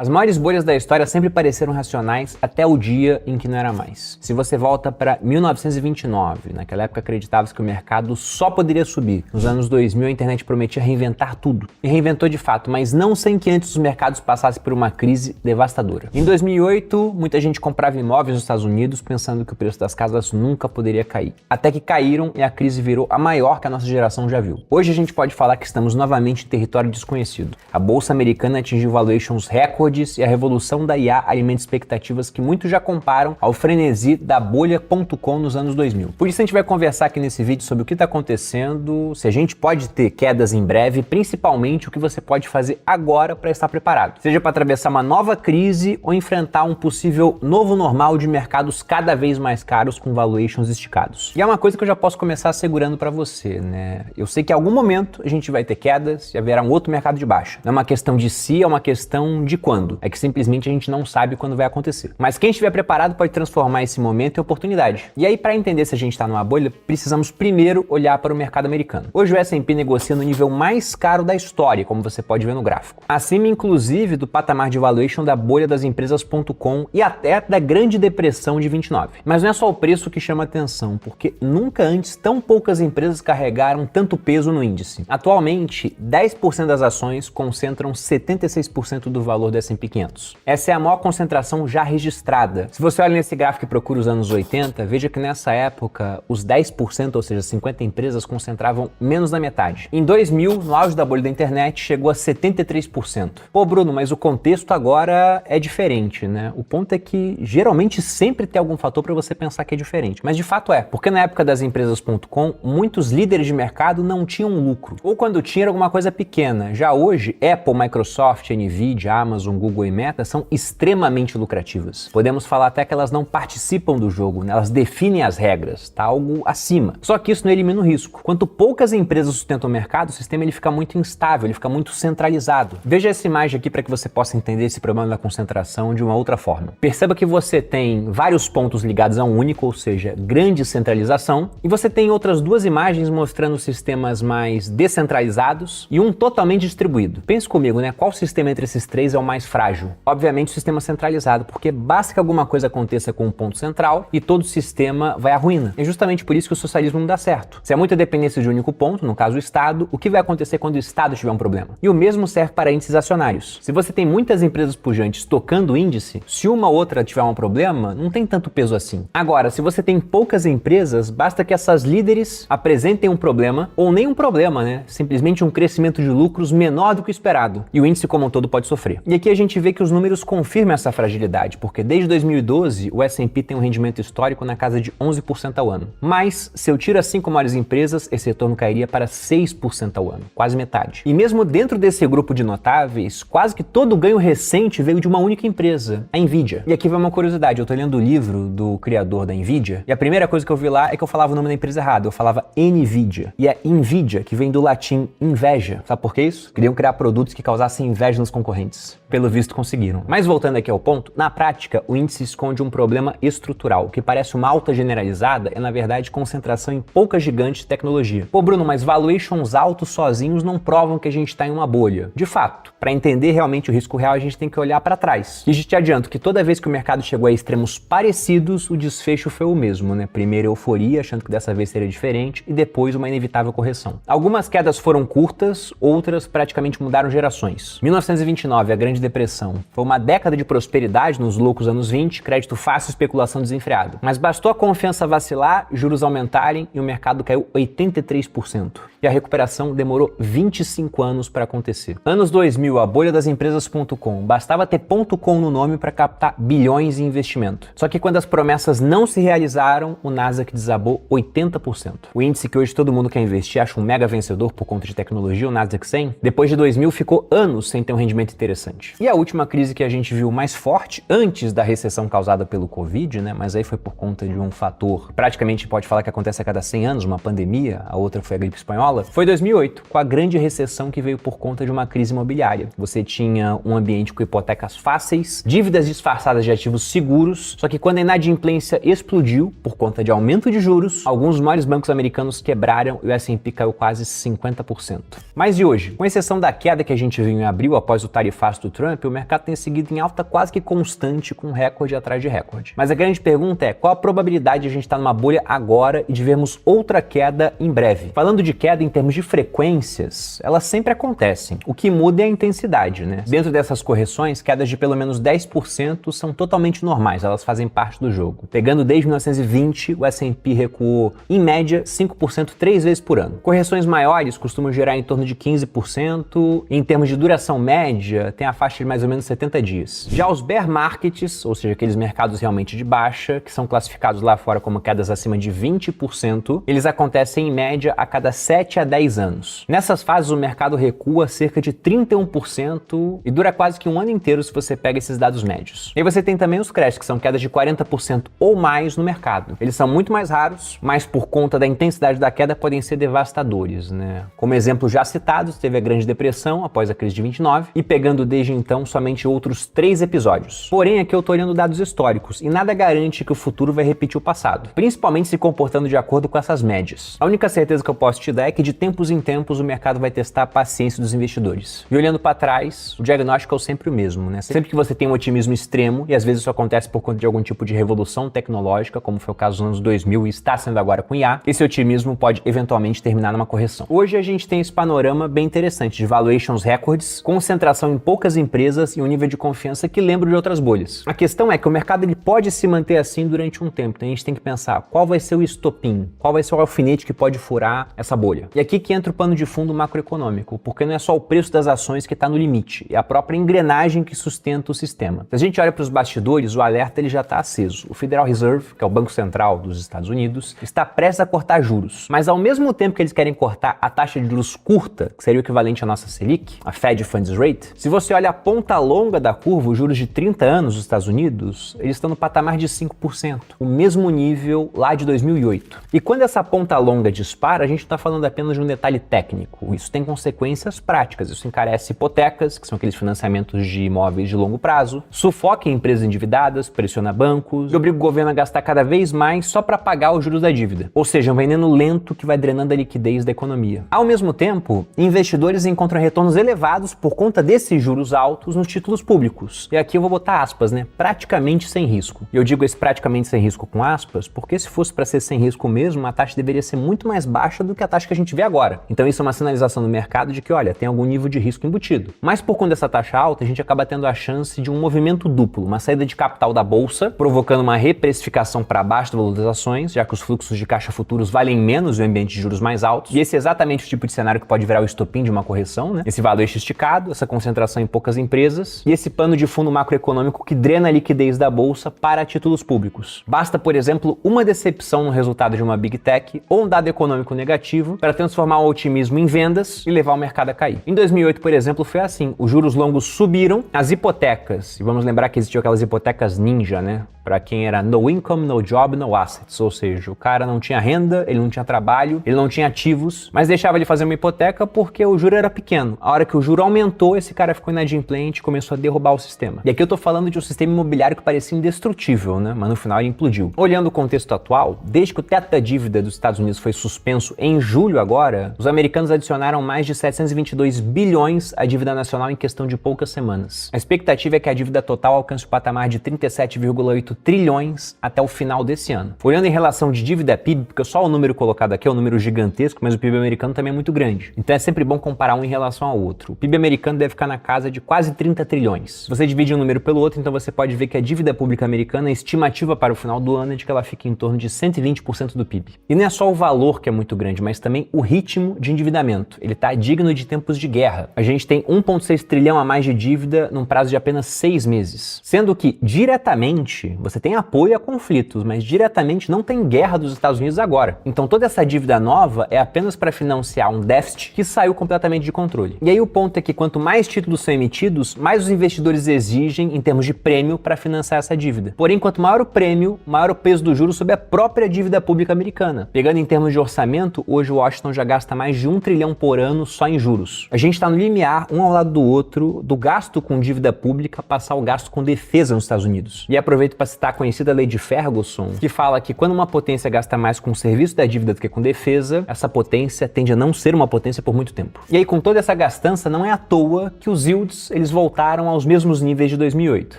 As maiores bolhas da história sempre pareceram racionais até o dia em que não era mais. Se você volta para 1929, naquela época acreditava-se que o mercado só poderia subir. Nos anos 2000 a internet prometia reinventar tudo. E reinventou de fato, mas não sem que antes os mercados passassem por uma crise devastadora. Em 2008, muita gente comprava imóveis nos Estados Unidos pensando que o preço das casas nunca poderia cair. Até que caíram e a crise virou a maior que a nossa geração já viu. Hoje a gente pode falar que estamos novamente em território desconhecido. A bolsa americana atingiu valuations recordes e a revolução da IA alimenta expectativas que muitos já comparam ao frenesi da bolha.com nos anos 2000. Por isso a gente vai conversar aqui nesse vídeo sobre o que está acontecendo, se a gente pode ter quedas em breve, principalmente o que você pode fazer agora para estar preparado. Seja para atravessar uma nova crise ou enfrentar um possível novo normal de mercados cada vez mais caros com valuations esticados. E é uma coisa que eu já posso começar assegurando para você, né? Eu sei que em algum momento a gente vai ter quedas e haverá um outro mercado de baixa. Não é uma questão de se, é uma questão de quando. É que simplesmente a gente não sabe quando vai acontecer. Mas quem estiver preparado pode transformar esse momento em oportunidade. E aí, para entender se a gente está numa bolha, precisamos primeiro olhar para o mercado americano. Hoje o S&P negocia no nível mais caro da história, como você pode ver no gráfico. Acima, inclusive, do patamar de valuation da bolha das empresas.com e até da Grande Depressão de 29. Mas não é só o preço que chama atenção, porque nunca antes tão poucas empresas carregaram tanto peso no índice. Atualmente, 10% das ações concentram 76% do valor do S&P 500. Essa é a maior concentração já registrada. Se você olha nesse gráfico e procura os anos 80, veja que nessa época os 10%, ou seja, 50 empresas, concentravam menos da metade. Em 2000, no auge da bolha da internet, chegou a 73%. Pô, Bruno, mas o contexto agora é diferente, né? O ponto é que geralmente sempre tem algum fator para você pensar que é diferente. Mas de fato é, porque na época das empresas.com, muitos líderes de mercado não tinham lucro. Ou quando tinha era alguma coisa pequena. Já hoje, Apple, Microsoft, Nvidia, Amazon, Google e Meta são extremamente lucrativas. Podemos falar até que elas não participam do jogo, né? Elas definem as regras, tá algo acima. Só que isso não elimina o risco. Quanto poucas empresas sustentam o mercado, o sistema ele fica muito instável, ele fica muito centralizado. Veja essa imagem aqui para que você possa entender esse problema da concentração de uma outra forma. Perceba que você tem vários pontos ligados a um único, ou seja, grande centralização, e você tem outras duas imagens mostrando sistemas mais descentralizados e um totalmente distribuído. Pense comigo, né? Qual sistema entre esses três é o mais frágil? Obviamente o sistema centralizado, porque basta que alguma coisa aconteça com um ponto central e todo o sistema vai à ruína. É justamente por isso que o socialismo não dá certo. Se há muita dependência de um único ponto, no caso o Estado, o que vai acontecer quando o Estado tiver um problema? E o mesmo serve para índices acionários. Se você tem muitas empresas pujantes tocando o índice, se uma ou outra tiver um problema, não tem tanto peso assim. Agora, se você tem poucas empresas, basta que essas líderes apresentem um problema, ou nem um problema, né? Simplesmente um crescimento de lucros menor do que o esperado. E o índice como um todo pode sofrer. E aqui a gente vê que os números confirmam essa fragilidade, porque desde 2012 o S&P tem um rendimento histórico na casa de 11% ao ano. Mas, se eu tiro as 5 maiores empresas, esse retorno cairia para 6% ao ano, quase metade. E mesmo dentro desse grupo de notáveis, quase que todo o ganho recente veio de uma única empresa, a Nvidia. E aqui vai uma curiosidade, eu tô lendo o livro do criador da Nvidia, e a primeira coisa que eu vi lá é que eu falava o nome da empresa errado, eu falava Nvidia. E é Nvidia, que vem do latim inveja. Sabe por que isso? Queriam criar produtos que causassem inveja nos concorrentes. Pelo visto conseguiram. Mas voltando aqui ao ponto, na prática o índice esconde um problema estrutural. O que parece uma alta generalizada é na verdade concentração em poucas gigantes de tecnologia. Pô Bruno, mas valuations altos sozinhos não provam que a gente está em uma bolha. De fato, para entender realmente o risco real a gente tem que olhar para trás. E te adianto que toda vez que o mercado chegou a extremos parecidos, o desfecho foi o mesmo, né? Primeiro euforia, achando que dessa vez seria diferente, e depois uma inevitável correção. Algumas quedas foram curtas, outras praticamente mudaram gerações. 1929, a Grande Depressão, foi uma década de prosperidade nos loucos anos 20, crédito fácil e especulação desenfreada. Mas bastou a confiança vacilar, juros aumentarem e o mercado caiu 83%. E a recuperação demorou 25 anos para acontecer. Anos 2000, a bolha das empresas.com. Bastava ter .com no nome para captar bilhões em investimento. Só que quando as promessas não se realizaram, o Nasdaq desabou 80%. O índice que hoje todo mundo quer investir acha um mega vencedor por conta de tecnologia, o Nasdaq 100, depois de 2000 ficou anos sem ter um rendimento interessante. E a última crise que a gente viu mais forte, antes da recessão causada pelo Covid, né, mas aí foi por conta de um fator, praticamente pode falar que acontece a cada 100 anos, uma pandemia, a outra foi a gripe espanhola, foi 2008, com a grande recessão que veio por conta de uma crise imobiliária. Você tinha um ambiente com hipotecas fáceis, dívidas disfarçadas de ativos seguros, só que quando a inadimplência explodiu por conta de aumento de juros, alguns dos maiores bancos americanos quebraram e o S&P caiu quase 50%. Mas e hoje? Com exceção da queda que a gente viu em abril após o tarifaço do Trump, Trump, o mercado tem seguido em alta quase que constante, com recorde atrás de recorde. Mas a grande pergunta é, qual a probabilidade de a gente estar numa bolha agora e de vermos outra queda em breve? Falando de queda em termos de frequências, elas sempre acontecem. O que muda é a intensidade, né? Dentro dessas correções, quedas de pelo menos 10% são totalmente normais, elas fazem parte do jogo. Pegando desde 1920, o S&P recuou, em média, 5% 3 vezes por ano. Correções maiores costumam gerar em torno de 15%, e em termos de duração média, tem a faixa de mais ou menos 70 dias. Já os bear markets, ou seja, aqueles mercados realmente de baixa, que são classificados lá fora como quedas acima de 20%, eles acontecem em média a cada 7 a 10 anos. Nessas fases, o mercado recua cerca de 31% e dura quase que um ano inteiro se você pega esses dados médios. E aí você tem também os crash, que são quedas de 40% ou mais no mercado. Eles são muito mais raros, mas por conta da intensidade da queda podem ser devastadores, né? Como exemplo já citados, teve a Grande Depressão após a crise de 29 e pegando desde então somente outros 3 episódios. Porém, aqui eu tô olhando dados históricos e nada garante que o futuro vai repetir o passado, principalmente se comportando de acordo com essas médias. A única certeza que eu posso te dar é que de tempos em tempos o mercado vai testar a paciência dos investidores. E olhando para trás, o diagnóstico é sempre o mesmo, né? Sempre que você tem um otimismo extremo, e às vezes isso acontece por conta de algum tipo de revolução tecnológica, como foi o caso dos anos 2000 e está sendo agora com IA, esse otimismo pode eventualmente terminar numa correção. Hoje a gente tem esse panorama bem interessante de valuations records, concentração em poucas empresas e um nível de confiança que lembra de outras bolhas. A questão é que o mercado ele pode se manter assim durante um tempo, então a gente tem que pensar qual vai ser o estopim, qual vai ser o alfinete que pode furar essa bolha. E aqui que entra o pano de fundo macroeconômico, porque não é só o preço das ações que está no limite, é a própria engrenagem que sustenta o sistema. Se a gente olha para os bastidores, o alerta ele já está aceso. O Federal Reserve, que é o Banco Central dos Estados Unidos, está prestes a cortar juros, mas ao mesmo tempo que eles querem cortar a taxa de juros curta, que seria o equivalente à nossa Selic, a Fed Funds Rate, se você olha a ponta longa da curva, os juros de 30 anos dos Estados Unidos, eles estão no patamar de 5%, o mesmo nível lá de 2008. E quando essa ponta longa dispara, a gente está falando apenas de um detalhe técnico. Isso tem consequências práticas, isso encarece hipotecas, que são aqueles financiamentos de imóveis de longo prazo, sufoca em empresas endividadas, pressiona bancos e obriga o governo a gastar cada vez mais só para pagar os juros da dívida. Ou seja, um veneno lento que vai drenando a liquidez da economia. Ao mesmo tempo, investidores encontram retornos elevados por conta desses juros altos nos títulos públicos. E aqui eu vou botar aspas, né? Praticamente sem risco. E eu digo esse praticamente sem risco com aspas, porque se fosse para ser sem risco mesmo, a taxa deveria ser muito mais baixa do que a taxa que a gente vê agora. Então isso é uma sinalização no mercado de que, olha, tem algum nível de risco embutido. Mas por conta dessa taxa alta, a gente acaba tendo a chance de um movimento duplo, uma saída de capital da bolsa, provocando uma reprecificação para baixo do valor das ações, já que os fluxos de caixa futuros valem menos em um ambiente de juros mais altos. E esse é exatamente o tipo de cenário que pode virar o estopim de uma correção, né? Esse valuation esticado, essa concentração em poucas empresas e esse pano de fundo macroeconômico que drena a liquidez da bolsa para títulos públicos. Basta, por exemplo, uma decepção no resultado de uma Big Tech ou um dado econômico negativo para transformar o otimismo em vendas e levar o mercado a cair. Em 2008, por exemplo, foi assim. Os juros longos subiram, as hipotecas, e vamos lembrar que existiam aquelas hipotecas ninja, né? Para quem era no income, no job, no assets, ou seja, o cara não tinha renda, ele não tinha trabalho, ele não tinha ativos, mas deixava ele fazer uma hipoteca porque o juro era pequeno. A hora que o juro aumentou, esse cara ficou inadimplente e começou a derrubar o sistema. E aqui eu tô falando de um sistema imobiliário que parecia indestrutível, né? Mas no final ele implodiu. Olhando o contexto atual, desde que o teto da dívida dos Estados Unidos foi suspenso em julho agora, os americanos adicionaram mais de 722 bilhões à dívida nacional em questão de poucas semanas. A expectativa é que a dívida total alcance o patamar de 37,8 trilhões até o final desse ano. Olhando em relação de dívida PIB, porque só o número colocado aqui é um número gigantesco, mas o PIB americano também é muito grande. Então é sempre bom comparar um em relação ao outro. O PIB americano deve ficar na casa de quase 30 trilhões. Se você divide um número pelo outro, então você pode ver que a dívida pública americana, a estimativa para o final do ano é de que ela fique em torno de 120% do PIB. E não é só o valor que é muito grande, mas também o ritmo de endividamento. Ele está digno de tempos de guerra. A gente tem 1,6 trilhão a mais de dívida num prazo de apenas 6 meses. Sendo que, diretamente, você tem apoio a conflitos, mas diretamente não tem guerra dos Estados Unidos agora. Então toda essa dívida nova é apenas para financiar um déficit que saiu completamente de controle. E aí o ponto é que quanto mais títulos são emitidos, mais os investidores exigem em termos de prêmio para financiar essa dívida. Porém, quanto maior o prêmio, maior o peso do juro sobre a própria dívida pública americana. Pegando em termos de orçamento, hoje o Washington já gasta mais de 1 trilhão por ano só em juros. A gente está no limiar, um ao lado do outro, do gasto com dívida pública passar ao gasto com defesa nos Estados Unidos. E aproveito para citar a conhecida lei de Ferguson, que fala que quando uma potência gasta mais com o serviço da dívida do que com defesa, essa potência tende a não ser uma potência por muito tempo. E aí, com toda essa gastança, não é à toa que os yields eles voltaram aos mesmos níveis de 2008.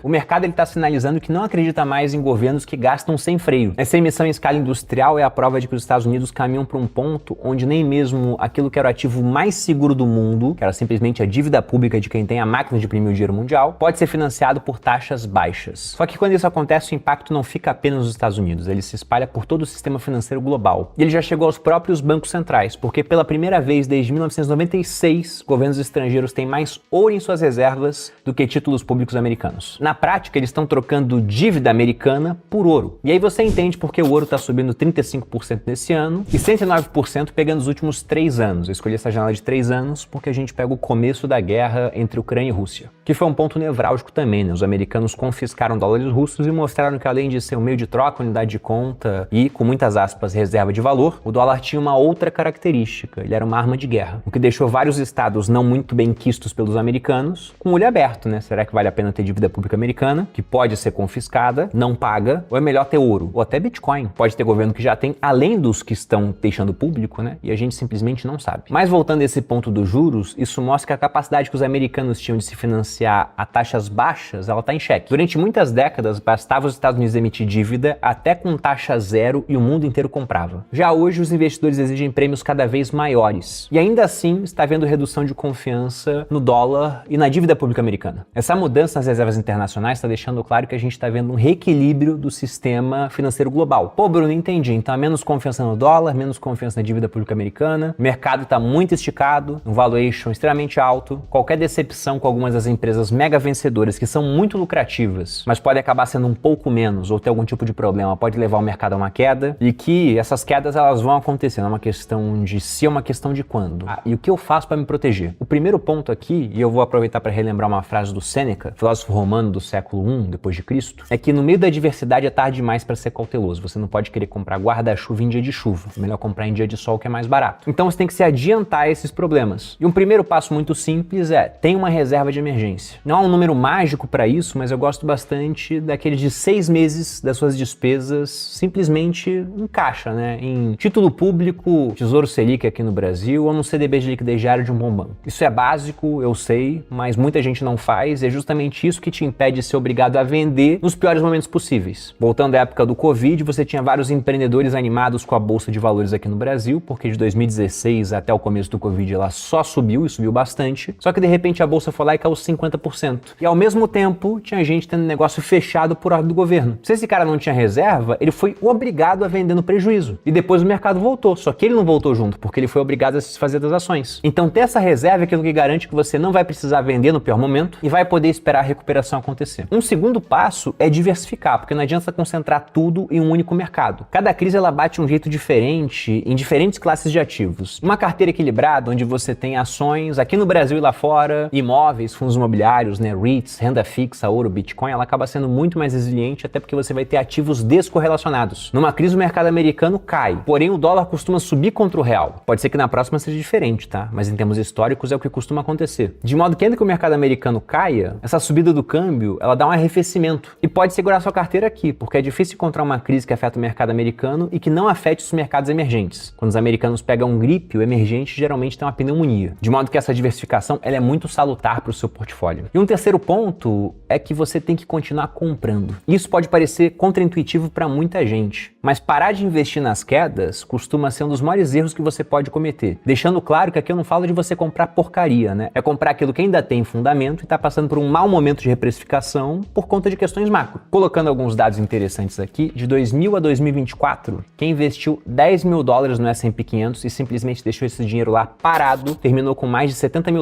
O mercado está sinalizando que não acredita mais em governos que gastam sem freio. Essa emissão em escala industrial é a prova de que os Estados Unidos caminham para um ponto onde nem mesmo aquilo que era o ativo mais seguro do mundo, que era simplesmente a dívida pública de quem tem a máquina de imprimir o dinheiro mundial, pode ser financiado por taxas baixas. Só que quando isso acontece, o impacto não fica apenas nos Estados Unidos, ele se espalha por todo o sistema financeiro global. E ele já chegou aos próprios bancos centrais, porque pela primeira vez desde 1996, governos estrangeiros têm mais ouro em suas reservas do que títulos públicos americanos. Na prática, eles estão trocando dívida americana por ouro. E aí você entende por que o ouro está subindo 35% nesse ano e 109% pegando os últimos 3 anos. Eu escolhi essa janela de 3 anos porque a gente pega o começo da guerra entre Ucrânia e Rússia, que foi um ponto nevrálgico também, né? Os americanos confiscaram dólares russos e mostraram que além de ser um meio de troca, unidade de conta e, com muitas aspas, reserva de valor, o dólar tinha uma outra característica, ele era uma arma de guerra, o que deixou vários estados não muito bem quistos pelos americanos com o olho aberto, né? Será que vale a pena ter dívida pública americana, que pode ser confiscada, não paga, ou é melhor ter ouro, ou até Bitcoin? Pode ter governo que já tem, além dos que estão deixando público, né? E a gente simplesmente não sabe. Mas voltando a esse ponto dos juros, isso mostra que a capacidade que os americanos tinham de se financiar a taxas baixas, ela está em xeque. Durante muitas décadas, bastava os Estados Unidos emitir dívida até com taxa zero e o mundo inteiro comprava. Já hoje, os investidores exigem prêmios cada vez maiores. E ainda assim, está havendo redução de confiança no dólar e na dívida pública americana. Essa mudança nas reservas internacionais está deixando claro que a gente está vendo um reequilíbrio do sistema financeiro global. Pô, Bruno, entendi. Então, há menos confiança no dólar, menos confiança na dívida pública americana, o mercado está muito esticado, um valuation extremamente alto, qualquer decepção com algumas das empresas mega vencedoras, que são muito lucrativas, mas pode acabar sendo um pouco menos ou ter algum tipo de problema, pode levar o mercado a uma queda, e que essas quedas elas vão acontecer, não é uma questão de se, é uma questão de quando. E o que eu faço para me proteger? O primeiro ponto aqui, e eu vou aproveitar para relembrar uma frase do Sêneca, filósofo romano do século I depois de Cristo, é que no meio da adversidade é tarde demais para ser cauteloso. Você não pode querer comprar guarda-chuva em dia de chuva, é melhor comprar em dia de sol, que é mais barato. Então você tem que se adiantar a esses problemas. E um primeiro passo muito simples é, tem uma reserva de emergência. Não há um número mágico para isso, mas eu gosto bastante daquele de 6 meses das suas despesas simplesmente em caixa, né? Em título público, Tesouro Selic aqui no Brasil, ou no CDB de liquidez diário de um bom banco. Isso é básico, eu sei, mas muita gente não faz, e é justamente isso que te impede de ser obrigado a vender nos piores momentos possíveis. Voltando à época do Covid, você tinha vários empreendedores animados com a Bolsa de Valores aqui no Brasil, porque de 2016 até o começo do Covid ela só subiu, e subiu bastante, só que de repente a Bolsa foi lá e caiu 50%. E ao mesmo tempo, tinha gente tendo negócio fechado por ordem do governo. Se esse cara não tinha reserva, ele foi obrigado a vender no prejuízo. E depois o mercado voltou, só que ele não voltou junto, porque ele foi obrigado a se desfazer das ações. Então ter essa reserva é aquilo que garante que você não vai precisar vender no pior momento e vai poder esperar a recuperação acontecer. Um segundo passo é diversificar, porque não adianta concentrar tudo em um único mercado. Cada crise ela bate um jeito diferente em diferentes classes de ativos. Uma carteira equilibrada, onde você tem ações aqui no Brasil e lá fora, imóveis, fundos imobiliários, né, REITs, renda fixa, ouro, Bitcoin, ela acaba sendo muito mais resiliente, até porque você vai ter ativos descorrelacionados. Numa crise o mercado americano cai, porém o dólar costuma subir contra o real. Pode ser que na próxima seja diferente, tá? Mas em termos históricos é o que costuma acontecer. De modo que ainda que o mercado americano caia, essa subida do câmbio, ela dá um arrefecimento. E pode segurar sua carteira aqui, porque é difícil encontrar uma crise que afeta o mercado americano e que não afete os mercados emergentes. Quando os americanos pegam gripe, o emergente geralmente tem uma pneumonia. De modo que essa diversificação ela é muito salutar para o seu portfólio. E um terceiro ponto é que você tem que continuar comprando. Isso pode parecer contraintuitivo para muita gente, mas parar de investir nas quedas costuma ser um dos maiores erros que você pode cometer. Deixando claro que aqui eu não falo de você comprar porcaria, né? É comprar aquilo que ainda tem fundamento e está passando por um mau momento de reprecificação por conta de questões macro. Colocando alguns dados interessantes aqui, de 2000 a 2024, quem investiu $10 mil no S&P 500 e simplesmente deixou esse dinheiro lá parado, terminou com mais de $70 mil.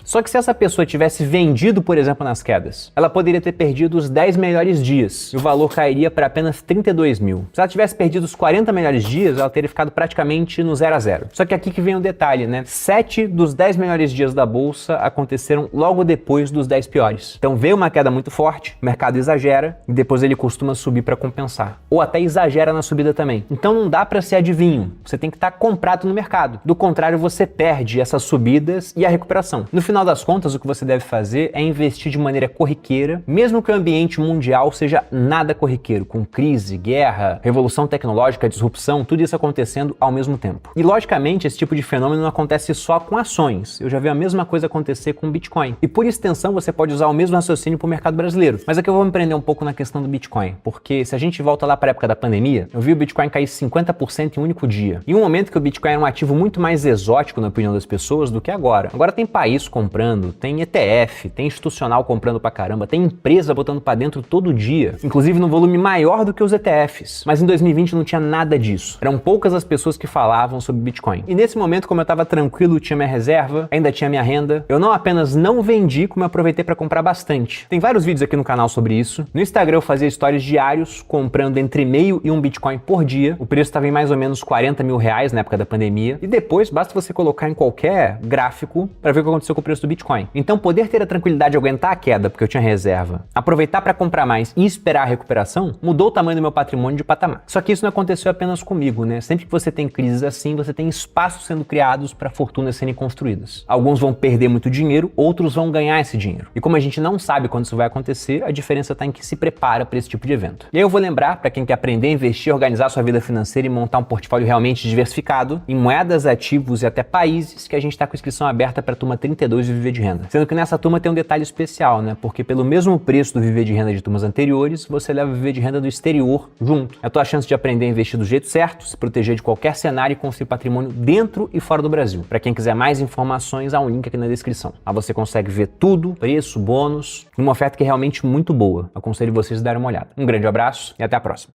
Só que se essa pessoa tivesse vendido, por exemplo, nas quedas, ela poderia ter perdido os 10 melhores dias e o valor cairia para apenas 32 mil. Se ela tivesse perdido os 40 melhores dias, ela teria ficado praticamente no 0 a 0. Só que aqui que vem o detalhe, né? 7 dos 10 melhores dias da bolsa aconteceram logo depois dos 10 piores. Então veio uma queda muito forte, o mercado exagera e depois ele costuma subir para compensar. Ou até exagera na subida também. Então não dá para ser adivinho. Você tem que estar comprado no mercado. Do contrário, você perde essas subidas e a recuperação. No final das contas, o que você deve fazer é investir de maneira corriqueira, mesmo que o ambiente mundial seja seja nada corriqueiro, com crise, guerra, revolução tecnológica, disrupção, tudo isso acontecendo ao mesmo tempo. E logicamente esse tipo de fenômeno não acontece só com ações. Eu já vi a mesma coisa acontecer com o Bitcoin. E por extensão você pode usar o mesmo raciocínio para o mercado brasileiro. Mas aqui eu vou me prender um pouco na questão do Bitcoin, porque se a gente volta lá para a época da pandemia, eu vi o Bitcoin cair 50% em um único dia. Em um momento que o Bitcoin era um ativo muito mais exótico na opinião das pessoas do que agora. Agora tem país comprando, tem ETF, tem institucional comprando pra caramba, tem empresa botando pra dentro todo dia, inclusive no volume maior do que os ETFs. Mas em 2020 não tinha nada disso. Eram poucas as pessoas que falavam sobre Bitcoin. E nesse momento, como eu tava tranquilo, tinha minha reserva, ainda tinha minha renda, eu não apenas não vendi, como eu aproveitei pra comprar bastante. Tem vários vídeos aqui no canal sobre isso. No Instagram eu fazia stories diários, comprando entre meio e um Bitcoin por dia. O preço estava em mais ou menos 40 mil reais na época da pandemia. E depois, basta você colocar em qualquer gráfico para ver o que aconteceu com o preço do Bitcoin. Então, poder ter a tranquilidade de aguentar a queda, porque eu tinha reserva, aproveitar para comprar mais e esperar a recuperação, mudou o tamanho do meu patrimônio de patamar. Só que isso não aconteceu apenas comigo, né? Sempre que você tem crises assim, você tem espaços sendo criados para fortunas serem construídas. Alguns vão perder muito dinheiro, outros vão ganhar esse dinheiro. E como a gente não sabe quando isso vai acontecer, a diferença está em que se prepara para esse tipo de evento. E aí eu vou lembrar, para quem quer aprender a investir, organizar sua vida financeira e montar um portfólio realmente diversificado em moedas, ativos e até países, que a gente está com inscrição aberta para a turma 32 do Viver de Renda. Sendo que nessa turma tem um detalhe especial, né? Porque pelo mesmo preço do Viver de Renda de turmas anteriores, você leva o Viver de Renda do exterior junto. É a tua chance de aprender a investir do jeito certo, se proteger de qualquer cenário e construir patrimônio dentro e fora do Brasil. Para quem quiser mais informações, há um link aqui na descrição. Lá você consegue ver tudo, preço, bônus, uma oferta que é realmente muito boa. Aconselho vocês a darem uma olhada. Um grande abraço e até a próxima.